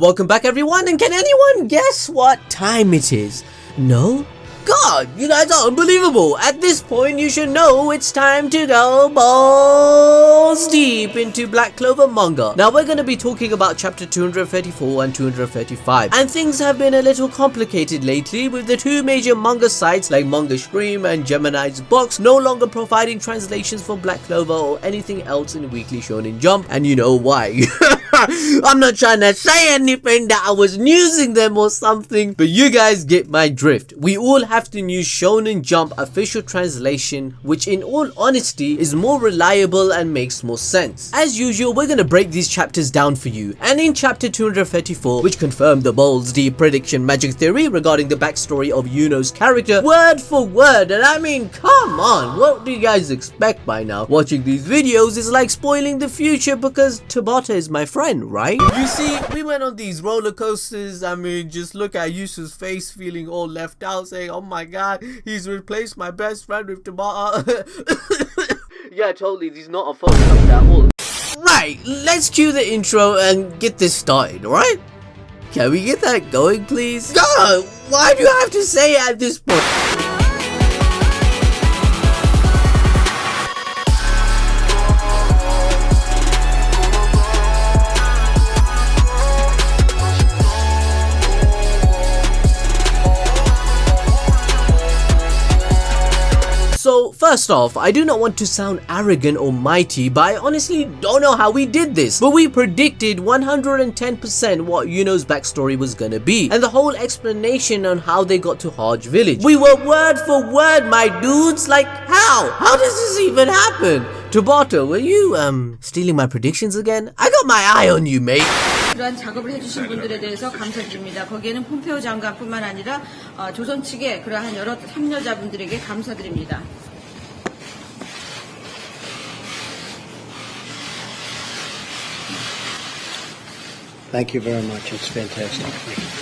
Welcome back everyone, and can anyone guess what time it is? No? God, you guys are unbelievable. At this point, you should know it's time to go balls deep into Black Clover manga. Now, we're going to be talking about chapter 234 and 235. And things have been a little complicated lately with the two major manga sites like Manga Stream and Gemini's Box no longer providing translations for Black Clover or anything else in Weekly Shonen Jump. And you know why. I'm not trying to say anything that I was newsing them or something, but you guys get my drift. We all have to use Shonen Jump official translation, which in all honesty is more reliable and makes more sense. As usual, we're gonna break these chapters down for you, and in chapter 234, which confirmed the balls deep prediction magic theory regarding the backstory of Yuno's character word for word, and I mean, come on, what do you guys expect by now? Watching these videos is like spoiling the future because Tabata is my friend, right? You see, we went on these roller coasters. I mean, just look at Yusu's face feeling all left out, saying, oh my god, he's replaced my best friend with Tabata. Yeah, totally, he's not a phone number at all. Right, let's cue the intro and get this started, alright? Can we get that going, please? God, why do you have to say it at this point? So first off, I do not want to sound arrogant or mighty, but I honestly don't know how we did this. But we predicted 110% what Yuno's backstory was gonna be, and the whole explanation on how they got to Hage village. We were word for word, my dudes. Like, how? How does this even happen? Tabata, were you stealing my predictions again? I got my eye on you, mate. 이러한 작업을 해주신 분들에 대해서 감사드립니다. 거기에는 폼페오 장관뿐만 아니라 조선 측의 그러한 여러 참여자분들에게 감사드립니다. Thank you very much. It's fantastic. Thank you very much.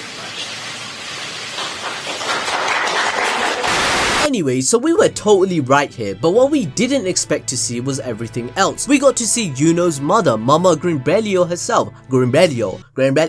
Anyway, so we were totally right here, but what we didn't expect to see was everything else. We got to see Yuno's mother, Mama Grimbelio herself. Grimbelio.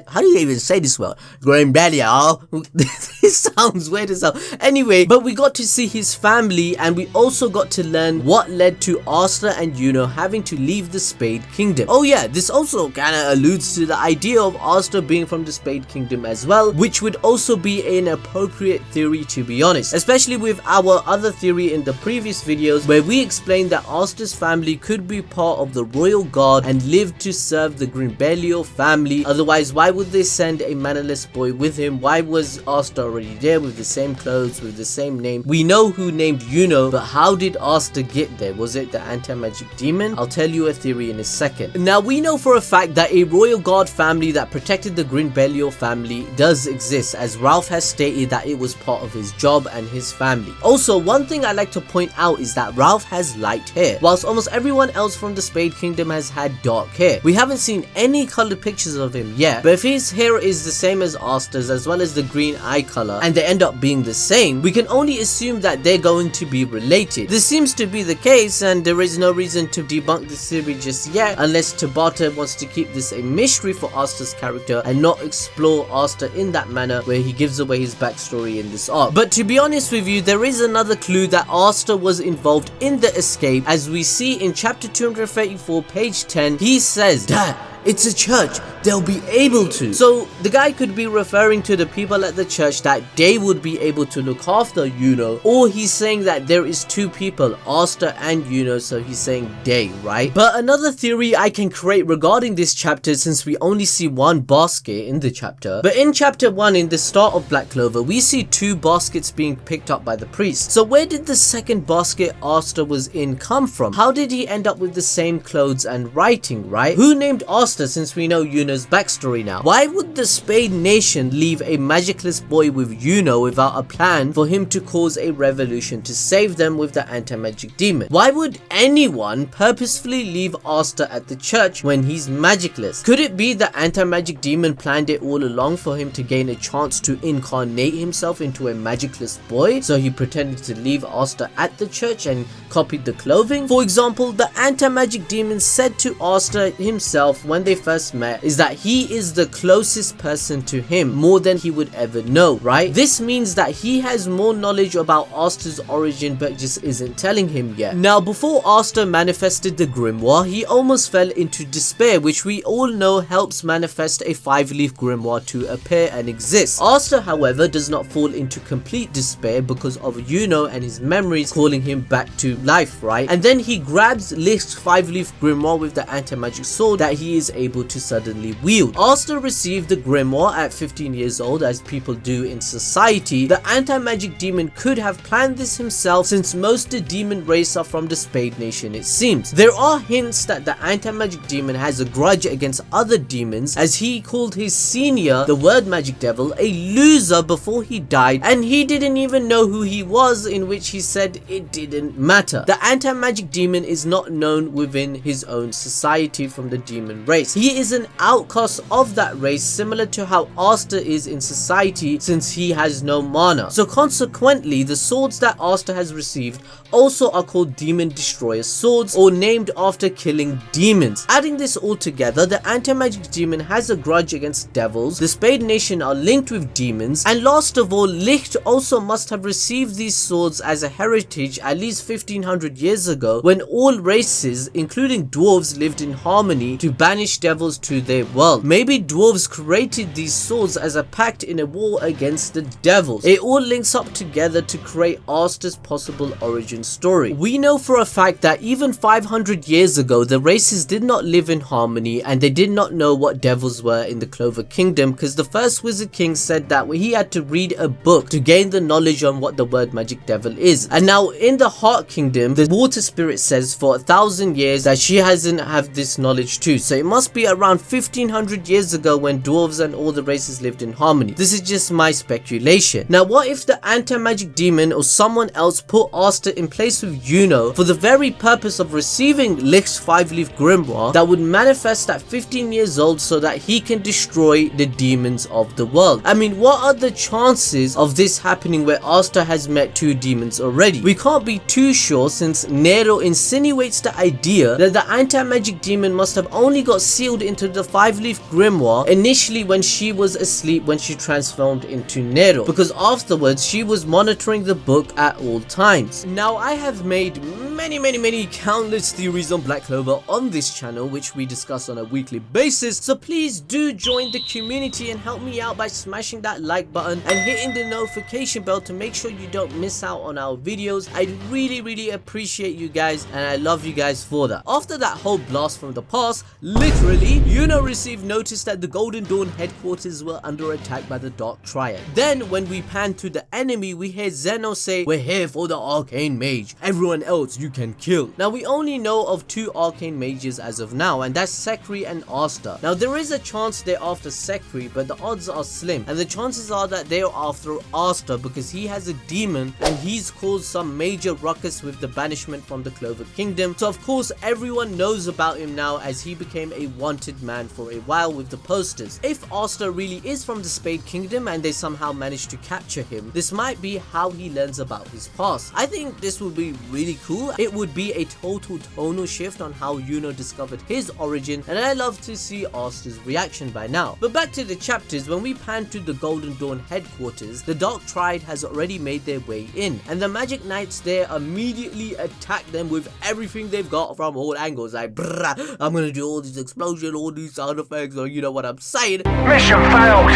How do you even say this word? Grimbelio. This sounds weird as hell. Anyway, but we got to see his family, and we also got to learn what led to Asta and Yuno having to leave the Spade Kingdom. Oh yeah, this also kinda alludes to the idea of Asta being from the Spade Kingdom as well, which would also be an appropriate theory, to be honest, especially with our other theory in the previous videos where we explained that Asta's family could be part of the royal guard and live to serve the Grimbelio family. Otherwise, why would they send a mannerless boy with him? Why was Asta already there with the same clothes, with the same name? We know who named Yuno, but how did Asta get there? Was it the anti-magic demon? I'll tell you a theory in a second. Now, we know for a fact that a royal guard family that protected the Grimbelio family does exist, as Ralph has stated that it was part of his job and his family. Also, one thing I like to point out is that Ralph has light hair, whilst almost everyone else from the Spade Kingdom has had dark hair. We haven't seen any colored pictures of him yet, but if his hair is the same as Asta's as well as the green eye color, and they end up being the same, we can only assume that they're going to be related. This seems to be the case, and there is no reason to debunk this theory just yet, unless Tabata wants to keep this a mystery for Asta's character and not explore Asta in that manner where he gives away his backstory in this arc. But to be honest with you, there is another clue that Asta was involved in the escape, as we see in chapter 234 page 10. He says, "Dad, it's a church, they'll be able to." So the guy could be referring to the people at the church that they would be able to look after Yuno, or he's saying that there is two people, Asta and Yuno, so he's saying they, right? But another theory I can create regarding this chapter, since we only see one basket in the chapter, but in chapter 1 in the start of Black Clover we see two baskets being picked up by the priest. So where did the second basket Asta was in come from? How did he end up with the same clothes and writing, right? Who named Asta, since we know Yuno's backstory now? Why would the Spade Nation leave a magicless boy with Yuno without a plan for him to cause a revolution to save them with the anti-magic demon? Why would anyone purposefully leave Asta at the church when he's magicless? Could it be the anti-magic demon planned it all along for him to gain a chance to incarnate himself into a magicless boy, so he pretended to leave Asta at the church and copied the clothing? For example, the anti-magic demon said to Asta himself when when they first met is that he is the closest person to him, more than he would ever know, right? This means that he has more knowledge about Asta's origin but just isn't telling him yet. Now, before Asta manifested the grimoire, he almost fell into despair, which we all know helps manifest a 5-leaf grimoire to appear and exist. Asta, however, does not fall into complete despair because of Yuno and his memories calling him back to life, right? And then he grabs Licht's 5-leaf grimoire with the anti-magic sword that he is able to suddenly wield. Asta received the grimoire at 15 years old, as people do in society. The anti-magic demon could have planned this himself, since most of the demon race are from the Spade Nation, it seems. There are hints that the anti-magic demon has a grudge against other demons, as he called his senior, the word magic devil, a loser before he died, and he didn't even know who he was, in which he said it didn't matter. The anti-magic demon is not known within his own society from the demon race. He is an outcast of that race, similar to how Asta is in society, since he has no mana. So consequently, the swords that Asta has received also are called Demon Destroyer swords, or named after killing demons. Adding this all together, the anti-magic demon has a grudge against devils, the Spade Nation are linked with demons, and last of all, Licht also must have received these swords as a heritage at least 1500 years ago, when all races, including dwarves, lived in harmony to banish devils to their world. Maybe dwarves created these swords as a pact in a war against the devils. It all links up together to create Asta's possible origin story. We know for a fact that even 500 years ago, the races did not live in harmony, and they did not know what devils were in the Clover Kingdom, because the first Wizard King said that he had to read a book to gain the knowledge on what the word magic devil is. And now in the Heart Kingdom, the water spirit says for 1,000 years that she hasn't have this knowledge too. So it must be around 1500 years ago when dwarves and all the races lived in harmony. This is just my speculation. Now, what if the anti-magic demon or someone else put Asta in place with Yuno for the very purpose of receiving Licht's 5-leaf grimoire that would manifest at 15 years old so that he can destroy the demons of the world? I mean, what are the chances of this happening where Asta has met 2 demons already? We can't be too sure, since Nero insinuates the idea that the anti-magic demon must have only got sealed into the 5-leaf grimoire initially when she was asleep when she transformed into Nero, because afterwards she was monitoring the book at all times. Now, I have made many countless theories on Black Clover on this channel, which we discuss on a weekly basis, so please do join the community and help me out by smashing that like button and hitting the notification bell to make sure you don't miss out on our videos. I'd really appreciate you guys, and I love you guys for that. After that whole blast from the past, literally, Yuno received notice that the Golden Dawn headquarters were under attack by the Dark Triad. Then when we pan to the enemy, we hear Zeno say, "We're here for the Arcane Mage. Everyone else you can kill." Now, we only know of 2 Arcane Mages as of now, and that's Sekri and Asta. Now, there is a chance they're after Sekri, but the odds are slim, and the chances are that they're after Asta because he has a demon and he's caused some major ruckus with the banishment from the Clover Kingdom. So of course everyone knows about him now, as he became a wanted man for a while with the posters. If Asta really is from the Spade Kingdom and they somehow manage to capture him, this might be how he learns about his past. I think this would be really cool. It would be a total tonal shift on how Yuno discovered his origin, and I love to see Asta's reaction by now. But back to the chapters, when we pan to the Golden Dawn headquarters, the Dark Triad has already made their way in, and the Magic Knights there immediately attack them with everything they've got from all angles. Like, brrr, I'm gonna do all these explosions, all these sound effects, or you know what I'm saying. Mission failed.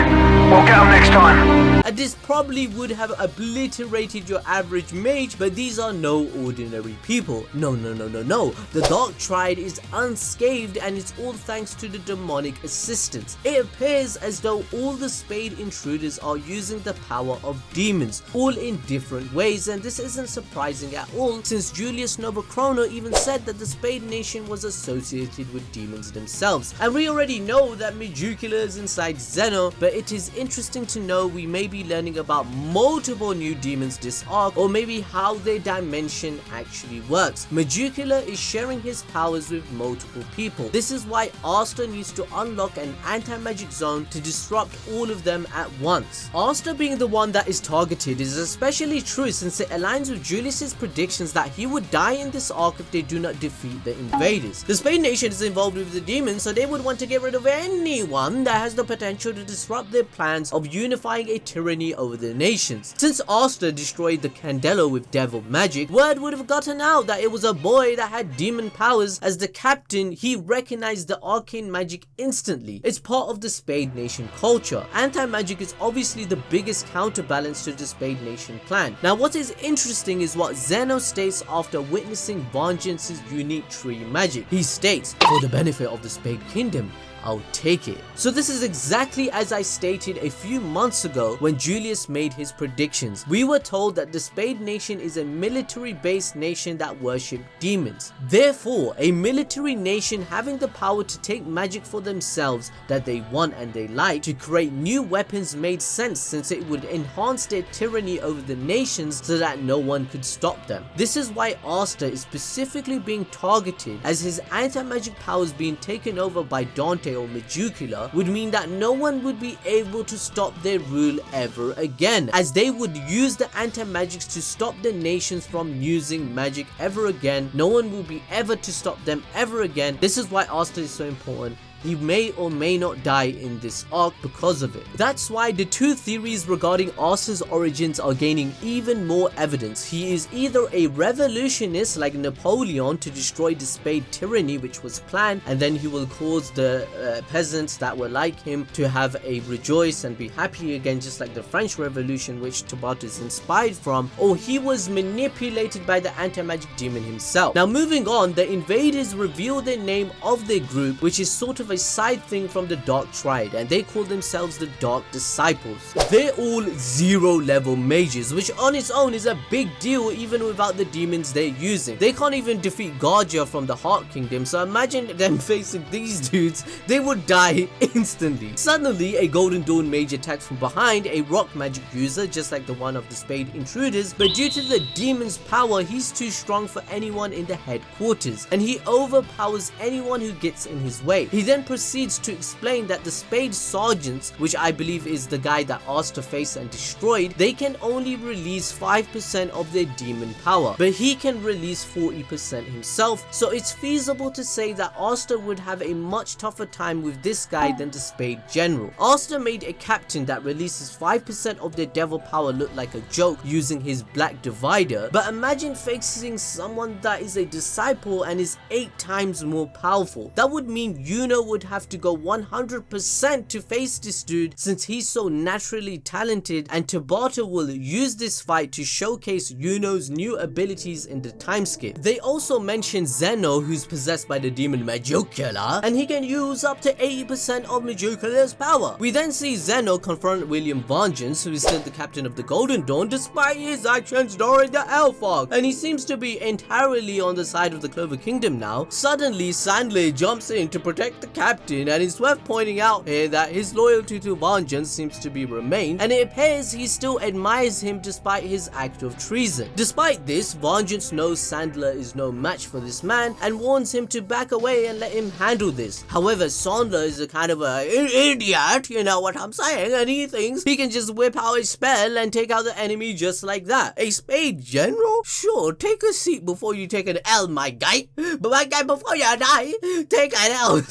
We'll get them next time. And this probably would have obliterated your average mage, but these are no ordinary people. No. The Dark Triad is unscathed, and it's all thanks to the demonic assistance. It appears as though all the Spade intruders are using the power of demons, all in different ways, and this isn't surprising at all, since Julius Novachrono even said that the Spade Nation was associated with demons themselves. And we already know that Medjugorje is inside Zeno, but it is interesting to know we may be learning about multiple new demons this arc, or maybe how their dimension actually works. Magicula is sharing his powers with multiple people. This is why Asta needs to unlock an anti-magic zone to disrupt all of them at once. Asta being the one that is targeted is especially true since it aligns with Julius's predictions that he would die in this arc if they do not defeat the invaders. The Spade Nation is involved with the demons, so they would want to get rid of anyone that has the potential to disrupt their plans of unifying a tyranny over the nations. Since Asta destroyed the Candelo with devil magic, word would have gotten out that it was a boy that had demon powers. As the captain, he recognized the arcane magic instantly. It's part of the Spade Nation culture. Anti-magic is obviously the biggest counterbalance to the Spade Nation plan. Now what is interesting is what Zeno states after witnessing Vengeance's unique tree magic. He states, for the benefit of the Spade Kingdom, I'll take it. So this is exactly as I stated a few months ago when Julius made his predictions. We were told that the Spade Nation is a military-based nation that worship demons. Therefore, a military nation having the power to take magic for themselves that they want and they like to create new weapons made sense, since it would enhance their tyranny over the nations so that no one could stop them. This is why Asta is specifically being targeted, as his anti-magic powers being taken over by Dante or Magicula would mean that no one would be able to stop their rule ever again, as they would use the anti-magics to stop the nations from using magic ever again. No one will be ever to stop them ever again. This is why Asta is so important. He may or may not die in this arc because of it. That's why the two theories regarding Asta's origins are gaining even more evidence. He is either a revolutionist like Napoleon to destroy the Spade tyranny which was planned, and then he will cause the peasants that were like him to have a rejoice and be happy again, just like the French Revolution which Tabata is inspired from, or he was manipulated by the anti-magic demon himself. Now moving on, the invaders reveal the name of their group, which is sort of a side thing from the Dark Triad, and they call themselves the Dark Disciples. They're all 0 level mages, which on its own is a big deal even without the demons they're using. They can't even defeat Gargia from the Heart Kingdom, so imagine them facing these dudes, they would die instantly. Suddenly, a Golden Dawn mage attacks from behind a rock magic user, just like the one of the Spade Intruders, but due to the demon's power, he's too strong for anyone in the headquarters, and he overpowers anyone who gets in his way. He then proceeds to explain that the Spade Sergeants, which I believe is the guy that Asta faced and destroyed, they can only release 5% of their demon power, but he can release 40% himself, so it's feasible to say that Asta would have a much tougher time with this guy than the Spade General. Asta made a captain that releases 5% of their devil power look like a joke using his black divider, but imagine facing someone that is a disciple and is 8 times more powerful. That would mean Yuno would have to go 100% to face this dude, since he's so naturally talented, and Tabata will use this fight to showcase Yuno's new abilities in the time skip. They also mention Zeno, who's possessed by the demon Magicula, and he can use up to 80% of Magicula's power. We then see Zeno confront William Vengeance, who is still the captain of the Golden Dawn despite his actions during the Elf arc, and he seems to be entirely on the side of the Clover Kingdom now. Suddenly Sandley jumps in to protect the captain, and it's worth pointing out here that his loyalty to Vengeance seems to be remained, and it appears he still admires him despite his act of treason. Despite this, Vengeance knows Sandler is no match for this man and warns him to back away and let him handle this. However, Sandler is a kind of an idiot, you know what I'm saying, and he thinks he can just whip out a spell and take out the enemy just like that. A Spade General? Sure, take a seat before you take an L, my guy. But my guy, before you die, take an L.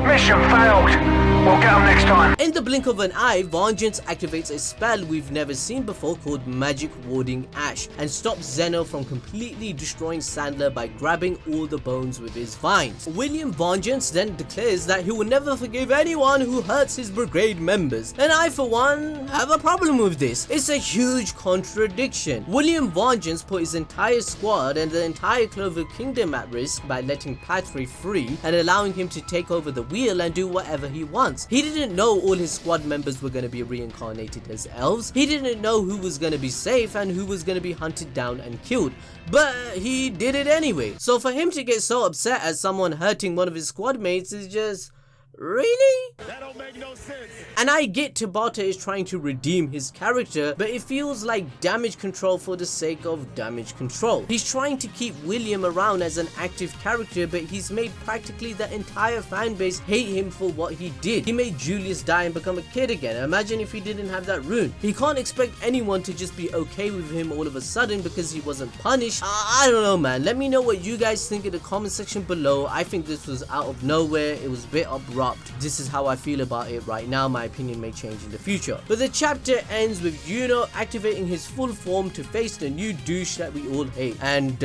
Mission failed. We'll get them next time. In the blink of an eye, Vengeance activates a spell we've never seen before called Magic Warding Ash, and stops Zeno from completely destroying Sandler by grabbing all the bones with his vines. William Vengeance then declares that he will never forgive anyone who hurts his brigade members, and I for one have a problem with this. It's a huge contradiction. William Vengeance put his entire squad and the entire Clover Kingdom at risk by letting Patry free and allowing him to take over the wheel and do whatever he wants. He didn't know all his squad members were going to be reincarnated as elves. He didn't know who was going to be safe and who was going to be hunted down and killed. But he did it anyway. So for him to get so upset at someone hurting one of his squad mates is just... really? make no sense. And I get Tabata is trying to redeem his character, but it feels like damage control for the sake of damage control. He's trying to keep William around as an active character, but he's made practically the entire fan base hate him for what he did. He made Julius die and become a kid again. Imagine if he didn't have that rune. He can't expect anyone to just be okay with him all of a sudden because he wasn't punished. I don't know, man. Let me know what you guys think in the comment section below. I think this was out of nowhere. It was a bit abrupt. This is how I feel about it right now. My opinion may change in the future. But the chapter ends with Yuno activating his full form to face the new douche that we all hate. And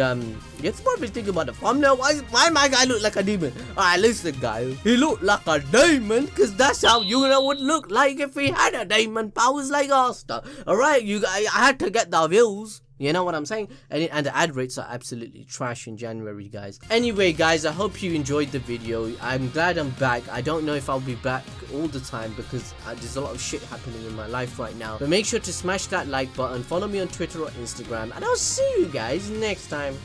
you're probably thinking about the thumbnail. Why my guy look like a demon? Alright, listen guys. He looked like a demon because that's how Yuno would look like if he had a demon powers like Asta. Alright, you guys, I had to get the views. You know what I'm saying? And the ad rates are absolutely trash in January, guys. Anyway, guys, I hope you enjoyed the video. I'm glad I'm back. I don't know if I'll be back all the time because there's a lot of shit happening in my life right now. But make sure to smash that like button. Follow me on Twitter or Instagram. And I'll see you guys next time.